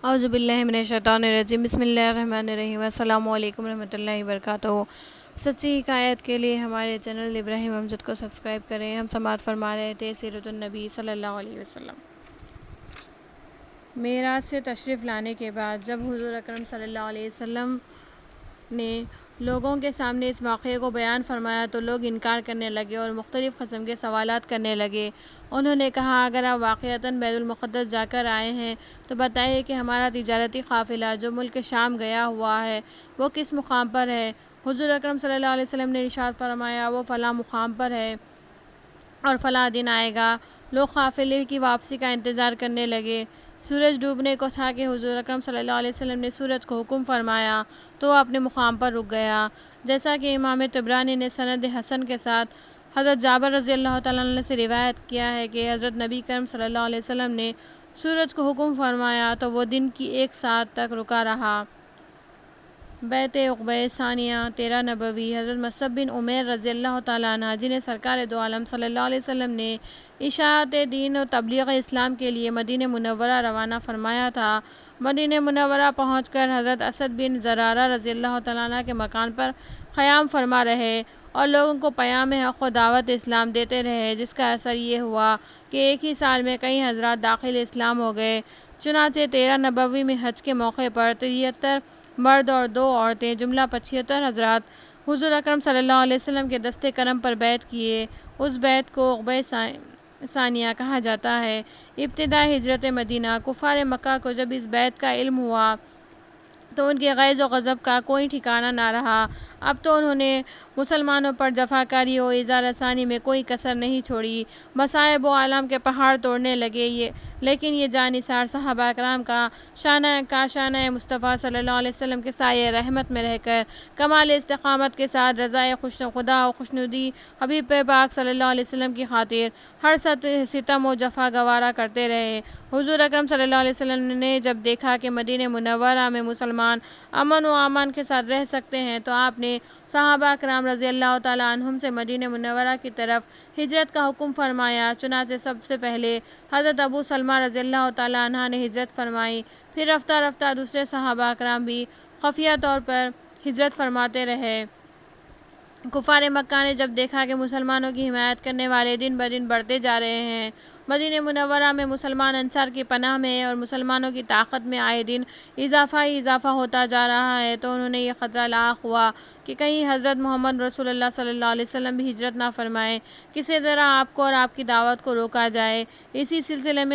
اعوذ باللہ من الشیطان الرجیم، بسم اللہ الرحمن الرحیم، السلام علیکم ورحمۃ اللہ وبرکاتہ۔ سچی حکایت کے لیے ہمارے چینل ابراہیم امجد کو سبسکرائب کریں۔ ہم سماعت فرما رہے تھے سیرت النبی صلی اللہ علیہ وسلم۔ معراج سے تشریف لانے کے بعد جب حضور اکرم صلی اللہ علیہ وسلم نے لوگوں کے سامنے اس واقعے کو بیان فرمایا تو لوگ انکار کرنے لگے اور مختلف قسم کے سوالات کرنے لگے۔ انہوں نے کہا، اگر آپ واقعتاً بیت المقدس جا کر آئے ہیں تو بتائیے کہ ہمارا تجارتی قافلہ جو ملک شام گیا ہوا ہے وہ کس مقام پر ہے؟ حضور اکرم صلی اللہ علیہ وسلم نے ارشاد فرمایا، وہ فلاں مقام پر ہے اور فلاں دن آئے گا۔ لوگ قافلے کی واپسی کا انتظار کرنے لگے۔ سورج ڈوبنے کو تھا کہ حضور اکرم صلی اللہ علیہ وسلم نے سورج کو حکم فرمایا تو وہ اپنے مقام پر رک گیا، جیسا کہ امام طبرانی نے سند حسن کے ساتھ حضرت جابر رضی اللہ تعالیٰ عنہ سے روایت کیا ہے کہ حضرت نبی کرم صلی اللہ علیہ وسلم نے سورج کو حکم فرمایا تو وہ دن کی 1 ساعت تک رکا رہا۔ بیت عقبہ ثانیہ 13 نبوی۔ حضرت مصعب بن عمیر رضی اللہ تعالیٰ عنہ، جنہیں سرکار دو عالم صلی اللہ علیہ وسلم نے اشاعت دین و تبلیغ اسلام کے لیے مدینہ منورہ روانہ فرمایا تھا، مدینہ منورہ پہنچ کر حضرت اسد بن زرارہ رضی اللہ تعالیٰ عنہ کے مکان پر قیام فرما رہے اور لوگوں کو پیام حق و دعوت اسلام دیتے رہے، جس کا اثر یہ ہوا کہ ایک ہی سال میں کئی حضرات داخل اسلام ہو گئے۔ چنانچہ 13 نبوی میں حج کے موقع پر 73 مرد اور 2 عورتیں جملہ 75 حضرات حضور اکرم صلی اللہ علیہ وسلم کے دست کرم پر بیعت کیے۔ اس بیعت کو عقبہ ثانیہ کہا جاتا ہے۔ ابتدائی ہجرت مدینہ۔ کفار مکہ کو جب اس بیعت کا علم ہوا تو ان کے غیظ و غضب کا کوئی ٹھکانہ نہ رہا۔ اب تو انہوں نے مسلمانوں پر جفاکاری و ایذا رسانی میں کوئی کسر نہیں چھوڑی، مصائب و آلام کے پہاڑ توڑنے لگے۔ لیکن یہ جانثار صحابہ کرام کا شانہ مصطفیٰ صلی اللہ علیہ وسلم کے سایہ رحمت میں رہ کر کمال استقامت کے ساتھ رضائے خدا و خوشنودی حبیب پاک صلی اللہ علیہ وسلم کی خاطر ہر ستم و جفا گوارا کرتے رہے۔ حضور اکرم صلی اللہ علیہ وسلم نے جب دیکھا کہ مدینہ منورہ میں مسلمان امن و امان کے ساتھ رہ سکتے ہیں تو آپ نے صحابہ کرام رضی اللہ تعالیٰ عنہم سے مدینہ منورہ کی طرف ہجرت کا حکم فرمایا۔ چنانچہ سب سے پہلے حضرت ابو سلمہ رضی اللہ تعالیٰ عنہ نے ہجرت فرمائی، پھر رفتہ رفتہ دوسرے صحابہ کرام بھی خفیہ طور پر ہجرت فرماتے رہے۔ کفار مکہ نے جب دیکھا کہ مسلمانوں کی حمایت کرنے والے دن بدن بڑھتے جا رہے ہیں، مدینہ منورہ میں مسلمان انصار کی پناہ میں اور مسلمانوں کی طاقت میں آئے دن اضافہ ہی اضافہ ہوتا جا رہا ہے، تو انہوں نے یہ خطرہ لاحق ہوا کہ کہیں حضرت محمد رسول اللہ صلی اللہ علیہ وسلم بھی ہجرت نہ فرمائیں، کسی طرح آپ کو اور آپ کی دعوت کو روکا جائے۔ اسی سلسلے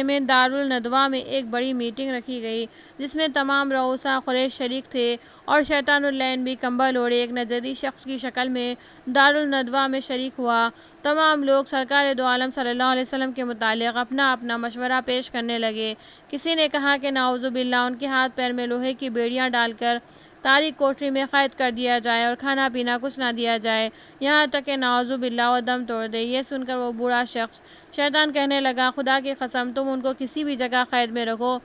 میں دارالندوہ میں ایک بڑی میٹنگ رکھی گئی جس میں تمام رؤساء قریش شریک تھے، اور شیطان اللعین بھی کمبل اوڑھے ایک نجدی شخص کی شکل میں دارالندوہ میں شریک ہوا۔ تمام لوگ سرکار دو عالم صلی اللہ علیہ وسلم کے متعلق اپنا اپنا مشورہ پیش کرنے لگے۔ کسی نے کہا کہ نعوذ باللہ ان کے ہاتھ پیر میں لوہے کی بیڑیاں ڈال کر تاریک کوٹری میں قید کر دیا جائے اور کھانا پینا کچھ نہ دیا جائے، یہاں تک کہ نعوذ باللہ وہ دم توڑ دے۔ یہ سن کر وہ بوڑھا شخص شیطان کہنے لگا، خدا کی قسم تم ان کو کسی بھی جگہ قید میں رکھو،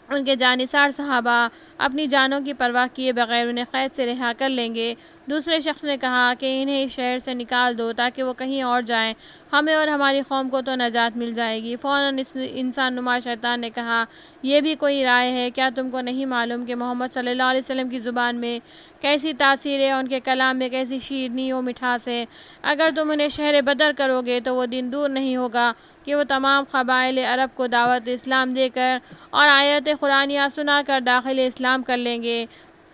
ان کے جانثار صحابہ اپنی جانوں کی پرواہ کیے بغیر انہیں قید سے رہا کر لیں گے۔ دوسرے شخص نے کہا کہ انہیں اس شہر سے نکال دو تاکہ وہ کہیں اور جائیں، ہمیں اور ہماری قوم کو تو نجات مل جائے گی۔ فوراً اس انسان نما شیطان نے کہا، یہ بھی کوئی رائے ہے؟ کیا تم کو نہیں معلوم کہ محمد صلی اللہ علیہ وسلم کی زبان میں کیسی تاثیر ہے، ان کے کلام میں کیسی شیرینی و مٹھاس ہے؟ اگر تم انہیں شہر بدر کرو گے تو وہ دن دور نہیں ہوگا کہ وہ تمام قبائل عرب کو دعوت اسلام دے کر اور آیت قرآنیہ سنا کر داخل اسلام کر لیں گے،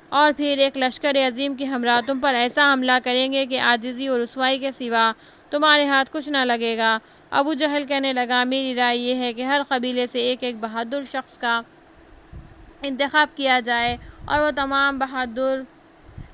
اور پھر ایک لشکر عظیم کے ہمراہ تم پر ایسا حملہ کریں گے کہ عاجزی اور رسوائی کے سوا تمہارے ہاتھ کچھ نہ لگے گا۔ ابو جہل کہنے لگا، میری رائے یہ ہے کہ ہر قبیلے سے ایک ایک بہادر شخص کا انتخاب کیا جائے اور وہ تمام بہادر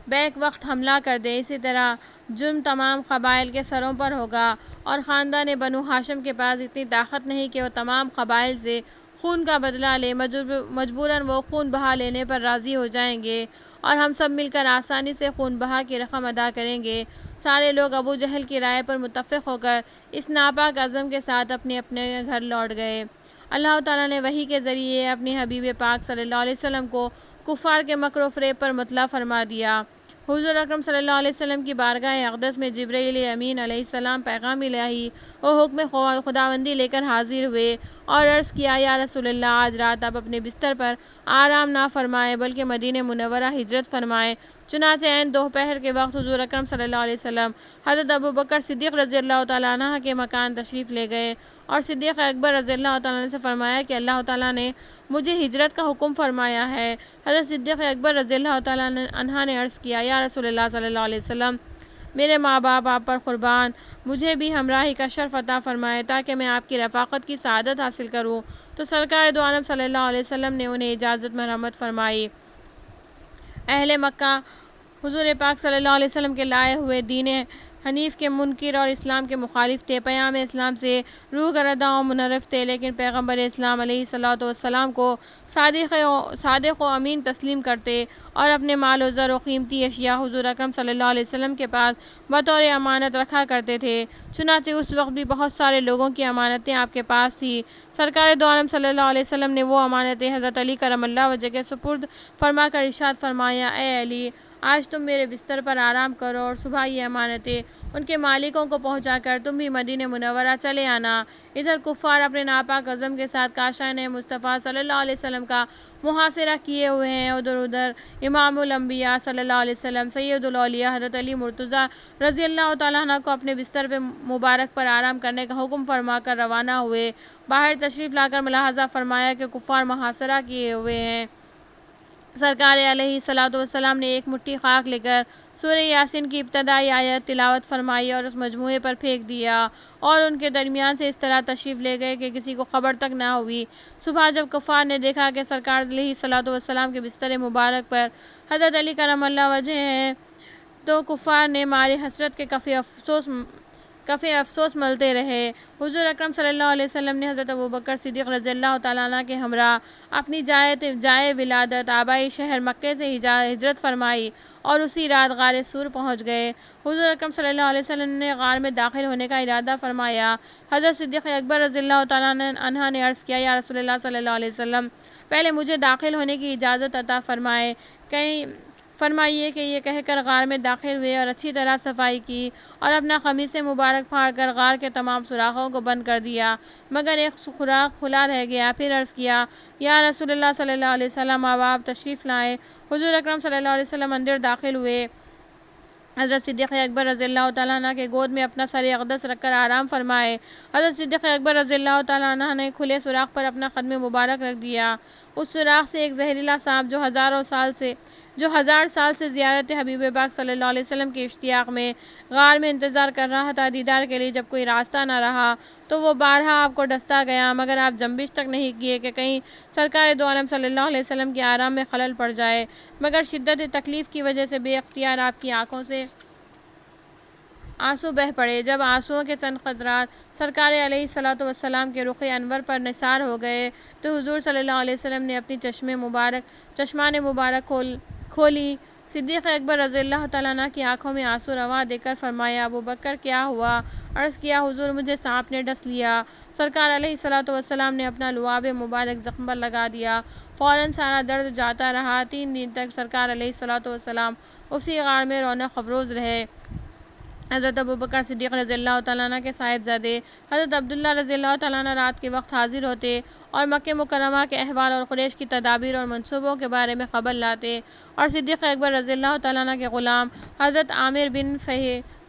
بیک وقت حملہ کر دے۔ اسی طرح جرم تمام قبائل کے سروں پر ہوگا، اور خاندان بنو ہاشم کے پاس اتنی طاقت نہیں کہ وہ تمام قبائل سے خون کا بدلہ لے، مجبوراً وہ خون بہا لینے پر راضی ہو جائیں گے اور ہم سب مل کر آسانی سے خون بہا کی رقم ادا کریں گے۔ سارے لوگ ابو جہل کی رائے پر متفق ہو کر اس ناپاک عزم کے ساتھ اپنے اپنے گھر لوٹ گئے۔ اللہ تعالیٰ نے وحی کے ذریعے اپنے حبیب پاک صلی اللہ علیہ وسلم کو کفار کے مکر و فریب پر مطلع فرما دیا۔ حضور اکرم صلی اللہ علیہ وسلم کی بارگاہ اقدس میں جبرائیل امین علیہ السلام پیغام الہی و حکم خداوندی لے کر حاضر ہوئے اور عرض کیا، یا رسول اللہ، آج رات آپ اپنے بستر پر آرام نہ فرمائیں بلکہ مدینہ منورہ ہجرت فرمائیں۔ چنانچہ عین دوپہر کے وقت حضور اکرم صلی اللہ علیہ وسلم حضرت ابوبکر صدیق رضی اللہ تعالیٰ عنہ کے مکان تشریف لے گئے اور صدیق اکبر رضی اللہ تعالیٰ عنہ سے فرمایا کہ اللہ تعالیٰ نے مجھے ہجرت کا حکم فرمایا ہے۔ حضرت صدیق اکبر رضی اللہ تعالیٰ عنہ نے عرض کیا، یا رسول اللہ صلی اللہ علیہ وسلم، میرے ماں باپ آپ پر قربان، مجھے بھی ہمراہی کا شرف عطا فرمائے تاکہ میں آپ کی رفاقت کی سعادت حاصل کروں۔ تو سرکار دو عالم صلی اللہ علیہ وسلم نے انہیں اجازت مرحمت فرمائی۔ اہل مکہ حضور پاک صلی اللہ علیہ وسلم کے لائے ہوئے دین حنیف کے منکر اور اسلام کے مخالف تھے، پیام اسلام سے روح گرداں و منحرف تھے، لیکن پیغمبر اسلام علیہ الصلوۃ والسلام کو صادق و امین تسلیم کرتے اور اپنے مال و زر و قیمتی اشیاء حضور اکرم صلی اللہ علیہ وسلم کے پاس بطور امانت رکھا کرتے تھے۔ چنانچہ اس وقت بھی بہت سارے لوگوں کی امانتیں آپ کے پاس تھیں۔ سرکار دو عالم صلی اللہ علیہ وسلم نے وہ امانتیں حضرت علی کرم اللہ وجہ کے سپرد فرما کر ارشاد فرمایا، اے علی، آج تم میرے بستر پر آرام کرو اور صبح یہ امانتیں ان کے مالکوں کو پہنچا کر تم بھی مدینہ منورہ چلے آنا۔ ادھر کفار اپنے ناپاک عزم کے ساتھ کاشان مصطفیٰ صلی اللہ علیہ وسلم کا محاصرہ کیے ہوئے ہیں۔ ادھر امام الانبیاء صلی اللہ علیہ وسلم سید الاولیاء حضرت علی مرتضیٰ رضی اللہ تعالیٰ عنہ کو اپنے بستر پہ مبارک پر آرام کرنے کا حکم فرما کر روانہ ہوئے۔ باہر تشریف لا کر ملاحظہ فرمایا کہ کفار محاصرہ کیے ہوئے ہیں۔ سرکار علیہ الصلوۃ والسلام نے ایک مٹھی خاک لے کر سورہ یاسین کی ابتدائی آیت تلاوت فرمائی اور اس مجموعے پر پھینک دیا اور ان کے درمیان سے اس طرح تشریف لے گئے کہ کسی کو خبر تک نہ ہوئی۔ صبح جب کفار نے دیکھا کہ سرکار علیہ الصلوۃ والسلام کے بستر مبارک پر حضرت علی کرم اللہ وجہ ہیں تو کفار نے مارے حسرت کے کفِ افسوس ملتے رہے۔ حضور اکرم صلی اللہ علیہ وسلم نے حضرت ابوبکر صدیق رضی اللہ تعالیٰ عنہ کے ہمراہ اپنی جائے ولادت آبائی شہر مکے سے ہجرت فرمائی اور اسی رات غار سور پہنچ گئے۔ حضور اکرم صلی اللہ علیہ وسلم نے غار میں داخل ہونے کا ارادہ فرمایا۔ حضرت صدیق اکبر رضی اللہ تعالیٰ عنہ نے عرض کیا، یا رسول اللہ صلی اللہ علیہ وسلم، پہلے مجھے داخل ہونے کی اجازت عطا فرمائیے کہ یہ کہہ کر غار میں داخل ہوئے اور اچھی طرح صفائی کی اور اپنا قمیص مبارک پھاڑ کر غار کے تمام سوراخوں کو بند کر دیا مگر ایک سوراخ کھلا رہ گیا۔ پھر عرض کیا، یا رسول اللہ صلی اللہ علیہ وسلم، اب آپ تشریف لائیں۔ حضور اکرم صلی اللہ علیہ وسلم اندر داخل ہوئے۔ حضرت صدیق اکبر رضی اللہ تعالیٰ عنہ کے گود میں اپنا سر اقدس رکھ کر آرام فرمائے۔ حضرت صدیق اکبر رضی اللہ تعالیٰ عنہ نے کھلے سوراخ پر اپنا قدم مبارک رکھ دیا۔ اس سوراخ سے ایک زہریلا سانپ جو 1000 سال سے زیارت حبیب پاک صلی اللہ علیہ وسلم کے اشتیاق میں غار میں انتظار کر رہا تھا، دیدار کے لیے جب کوئی راستہ نہ رہا تو وہ بارہا آپ کو ڈستا گیا مگر آپ جنبش تک نہیں کیے کہ کہیں سرکار دو عالم صلی اللہ علیہ وسلم کے آرام میں خلل پڑ جائے، مگر شدت تکلیف کی وجہ سے بے اختیار آپ کی آنکھوں سے آنسو بہہ پڑے۔ جب آنسوؤں کے چند قطرات سرکار علیہ الصلوۃ والسلام کے رخ انور پر نثار ہو گئے تو حضور صلی اللہ علیہ وسلم نے اپنی چشمان مبارک کھولی۔ صدیق اکبر رضی اللہ تعالیٰ عنہ کی آنکھوں میں آنسو رواں دیکھ کر فرمایا، ابوبکر کیا ہوا؟ عرض کیا، حضور مجھے سانپ نے ڈس لیا۔ سرکار علیہ الصلوۃ والسلام نے اپنا لعاب مبارک زخم پر لگا دیا، فوراً سارا درد جاتا رہا۔ 3 دن تک سرکار علیہ الصلوۃ والسلام اسی غار میں رونق افروز رہے۔ حضرت ابوبکر صدیق رضی اللہ تعالیٰ عنہ کے صاحبزادے حضرت عبداللہ رضی اللہ تعالیٰ عنہ رات کے وقت حاضر ہوتے اور مکہ مکرمہ کے احوال اور قریش کی تدابیر اور منصوبوں کے بارے میں خبر لاتے، اور صدیق اکبر رضی اللہ تعالیٰ عنہ کے غلام حضرت عامر بن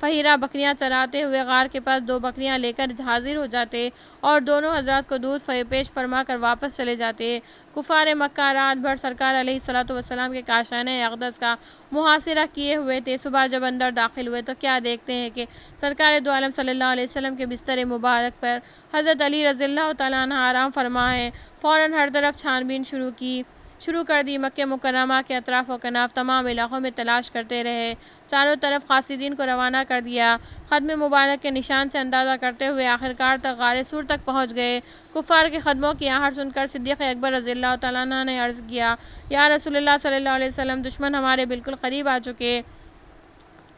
فہیرہ بکریاں چراتے ہوئے غار کے پاس 2 بکریاں لے کر حاضر ہو جاتے اور دونوں حضرات کو دودھ پیش فرما کر واپس چلے جاتے۔ کفار مکہ رات بھر سرکار علیہ الصلوۃ والسلام کے کاشانہ اقدس کا محاصرہ کیے ہوئے تھے۔ صبح جب اندر داخل ہوئے تو کیا دیکھتے ہیں کہ سرکار دو عالم صلی اللہ علیہ وسلم کے بستر مبارک پر حضرت علی رضی اللہ تعالیٰ عنہ آرام فرما ہیں۔ فوراً ہر طرف چھان بین شروع کر دی۔ مکہ مکرمہ کے اطراف و کناف تمام علاقوں میں تلاش کرتے رہے، چاروں طرف قاصدین کو روانہ کر دیا۔ قدم مبارک کے نشان سے اندازہ کرتے ہوئے آخرکار تک غار سور تک پہنچ گئے۔ کفار کے قدموں کی آہٹ سن کر صدیق اکبر رضی اللہ تعالیٰ عنہ نے عرض کیا، یا رسول اللہ صلی اللہ علیہ وسلم، دشمن ہمارے بالکل قریب آ چکے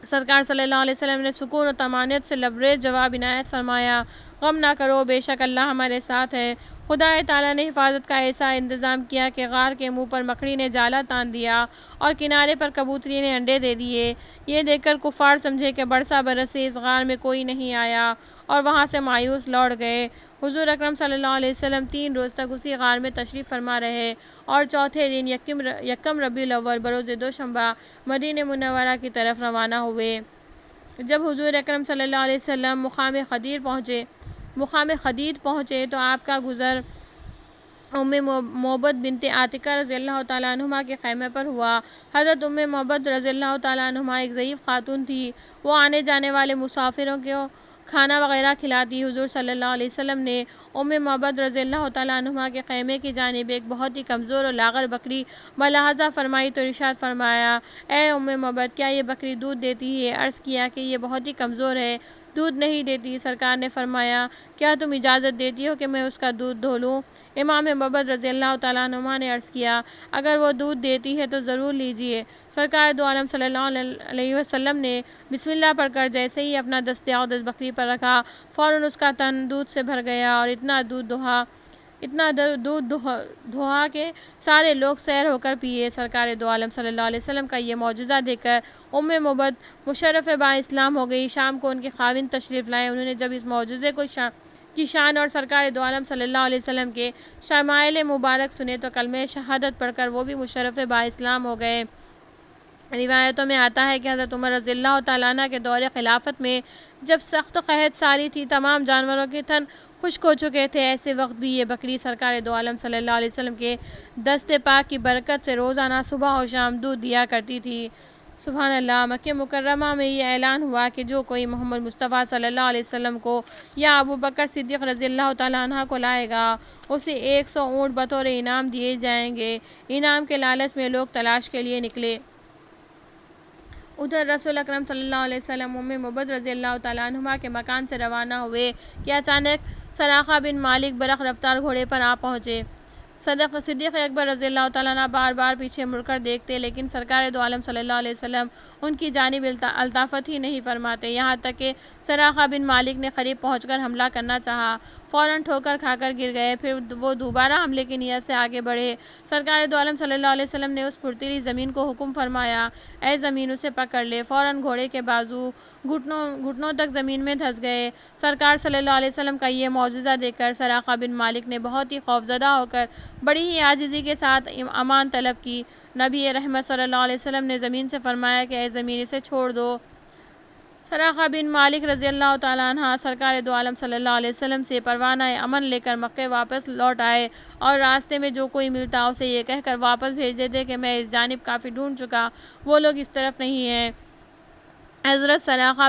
سرکار صلی اللہ علیہ وسلم نے سکون و طمانینت سے لبریز جواب عنایت فرمایا، غم نہ کرو، بے شک اللہ ہمارے ساتھ ہے۔ خدا تعالیٰ نے حفاظت کا ایسا انتظام کیا کہ غار کے منہ پر مکڑی نے جالا تان دیا اور کنارے پر کبوتری نے انڈے دے دیے۔ یہ دیکھ کر کفار سمجھے کہ برسا برس سے اس غار میں کوئی نہیں آیا اور وہاں سے مایوس لوٹ گئے۔ حضور اکرم صلی اللہ علیہ وسلم 3 روز تک اسی غار میں تشریف فرما رہے اور چوتھے دن یکم ربیع الاول بروز دوشنبہ مدینہ منورہ کی طرف روانہ ہوئے۔ جب حضور اکرم صلی اللہ علیہ وسلم مقام خدیر پہنچے تو آپ کا گزر ام معبد بنت عاتکہ رضی اللہ تعالیٰ عنہما کے خیمے پر ہوا۔ حضرت ام معبد رضی اللہ تعالیٰ عنہما ایک ضعیف خاتون تھی۔ وہ آنے جانے والے مسافروں کو کھانا وغیرہ کھلاتی۔ حضور صلی اللہ علیہ وسلم نے ام معبد رضی اللہ تعالیٰ عنہما کے خیمے کی جانب ایک بہت ہی کمزور اور لاغر بکری ملاحظہ فرمائی تو ارشاد فرمایا، اے ام معبد، کیا یہ بکری دودھ دیتی ہے؟ عرض کیا کہ یہ بہت ہی کمزور ہے، دودھ نہیں دیتی۔ سرکار نے فرمایا، کیا تم اجازت دیتی ہو کہ میں اس کا دودھ دھو لوں؟ امام معبد رضی اللہ تعالیٰ عنہ نے عرض کیا، اگر وہ دودھ دیتی ہے تو ضرور لیجیے۔ سرکار دو عالم صلی اللہ علیہ وسلم نے بسم اللہ پڑھ کر جیسے ہی اپنا دست اقدس بکری پر رکھا، فوراً اس کا تن دودھ سے بھر گیا اور اتنا دودھ دھوہا کہ سارے لوگ سیر ہو کر پیے۔ سرکار دو عالم صلی اللہ علیہ وسلم کا یہ معجزہ دیکھ کر ام معبد مشرف با اسلام ہو گئی۔ شام کو ان کے خاوند تشریف لائے۔ انہوں نے جب اس معجزے کی شان اور سرکار دو عالم صلی اللہ علیہ وسلم کے شمائل مبارک سنے تو کلمہ شہادت پڑھ کر وہ بھی مشرف با اسلام ہو گئے۔ روایتوں میں آتا ہے کہ حضرت عمر رضی اللہ تعالیٰ عنہ کے دور خلافت میں جب سخت قحط ساری تھی، تمام جانوروں کے تن خشک ہو چکے تھے، ایسے وقت بھی یہ بکری سرکار دو عالم صلی اللہ علیہ وسلم کے دست پاک کی برکت سے روزانہ صبح و شام دودھ دیا کرتی تھی۔ سبحان اللہ۔ مکہ مکرمہ میں یہ اعلان ہوا کہ جو کوئی محمد مصطفیٰ صلی اللہ علیہ وسلم کو یا ابو بکر صدیق رضی اللہ تعالیٰ عنہ کو لائے گا، اسے 100 اونٹ بطور انعام دیے جائیں گے۔ انعام کے لالچ میں لوگ تلاش کے لیے نکلے۔ ادھر رسول اکرم صلی اللہ علیہ وسلم ام معبد رضی اللہ تعالیٰ عنہما کے مکان سے روانہ ہوئے کہ اچانک سراقہ بن مالک برق رفتار گھوڑے پر آ پہنچے۔ صدیق اکبر رضی اللہ تعالیٰ عنہ بار بار پیچھے مڑ کر دیکھتے، لیکن سرکار دو عالم صلی اللہ علیہ وسلم ان کی جانب التفات ہی نہیں فرماتے، یہاں تک کہ سراقہ بن مالک نے قریب پہنچ کر حملہ کرنا چاہا، فوراً ٹھوکر کھا کر گر گئے۔ پھر وہ دوبارہ حملے کی نیت سے آگے بڑھے۔ سرکار دو عالم صلی اللہ علیہ وسلم نے اس پرتیلی زمین کو حکم فرمایا، اے زمین اسے پکڑ لے۔ فوراً گھوڑے کے بازو گھٹنوں تک زمین میں دھس گئے۔ سرکار صلی اللہ علیہ وسلم کا یہ معجزہ دیکھ کر سراقہ بن مالک نے بہت ہی خوفزدہ ہو کر بڑی ہی عاجزی کے ساتھ امان طلب کی۔ نبی رحمت صلی اللہ علیہ وسلم نے زمین سے فرمایا کہ اے زمین اسے چھوڑ دو۔ سراقہ بن مالک رضی اللہ تعالیٰ عنہ سرکار دو عالم صلی اللہ علیہ وسلم سے پروانہ امن لے کر مکہ واپس لوٹ آئے اور راستے میں جو کوئی ملتا اسے یہ کہہ کر واپس بھیج دیتے کہ میں اس جانب کافی ڈھونڈ چکا، وہ لوگ اس طرف نہیں ہیں۔ حضرت سراقہ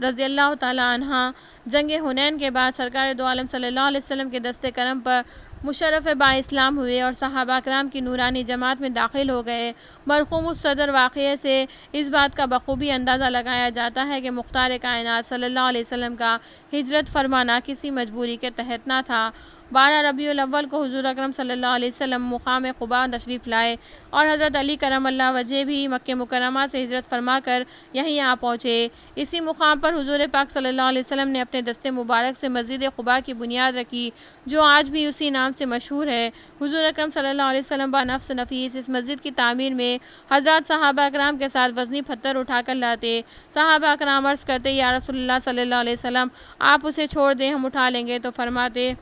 رضی اللہ تعالیٰ عنہ جنگ حنین کے بعد سرکار دو عالم صلی اللہ علیہ وسلم کے دست کرم پر مشرف با اسلام ہوئے اور صحابہ کرام کی نورانی جماعت میں داخل ہو گئے۔ مرحوم الصدر واقعے سے اس بات کا بخوبی اندازہ لگایا جاتا ہے کہ مختار کائنات صلی اللہ علیہ وسلم کا ہجرت فرمانا کسی مجبوری کے تحت نہ تھا۔ 12 ربیع الاول کو حضور اکرم صلی اللہ علیہ وسلم مقام قباء تشریف لائے اور حضرت علی کرم اللہ وجہ بھی مکہ مکرمہ سے ہجرت فرما کر یہیں آ پہنچے۔ اسی مقام پر حضور پاک صلی اللہ علیہ وسلم نے اپنے دست مبارک سے مسجد قباء کی بنیاد رکھی، جو آج بھی اسی نام سے مشہور ہے۔ حضور اکرم صلی اللہ علیہ وسلم بنفس نفیس اس مسجد کی تعمیر میں حضرات صحابہ کرام کے ساتھ وزنی پتھر اٹھا کر لاتے۔ صحابہ کرام عرض کرتے، یا رسول اللہ صلی اللہ علیہ وسلم، آپ اسے چھوڑ دیں، ہم اٹھا لیں گے۔ تو فرماتے،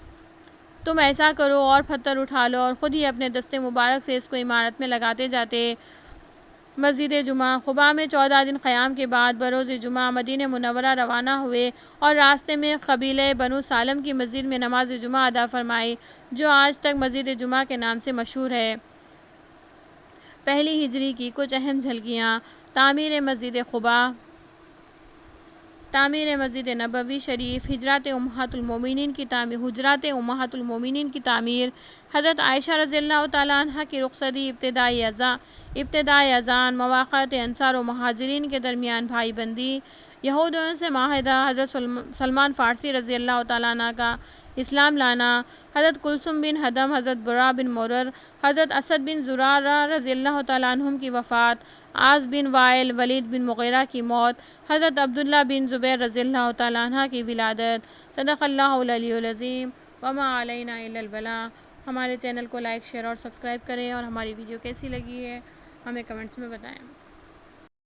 تم ایسا کرو اور پتھر اٹھا لو، اور خود ہی اپنے دست مبارک سے اس کو عمارت میں لگاتے جاتے۔ مسجد جمعہ قباء میں 14 دن قیام کے بعد بروز جمعہ مدینہ منورہ روانہ ہوئے اور راستے میں قبیلہ بنو سالم کی مسجد میں نماز جمعہ ادا فرمائی، جو آج تک مسجد جمعہ کے نام سے مشہور ہے۔ پہلی ہجری کی کچھ اہم جھلکیاں: تعمیر مسجد قباء، تعمیر مسجد نبوی شریف، حجرات امہات المومنین کی تعمیر، حضرت عائشہ رضی اللہ تعالیٰ عنہ کی رخصتی، ابتدائی اذان، مواقعات انصار و مہاجرین کے درمیان بھائی بندی، یہودیوں سے معاہدہ، حضرت سلمان فارسی رضی اللہ تعالیٰ عنہ کا اسلام لانا، حضرت کلثوم بن حدم، حضرت برا بن مرر، حضرت اسد بن زرارہ رضی اللہ تعالیٰ عنہم کی وفات، عاص بن وائل، ولید بن مغیرہ کی موت، حضرت عبداللہ بن زبیر رضی اللہ تعالیٰ عنہ کی ولادت۔ صدق اللہ العلی العظیم، وما علینا الا البلاغ۔ ہمارے چینل کو لائک، شیئر اور سبسکرائب کریں، اور ہماری ویڈیو کیسی لگی ہے ہمیں کمنٹس میں بتائیں۔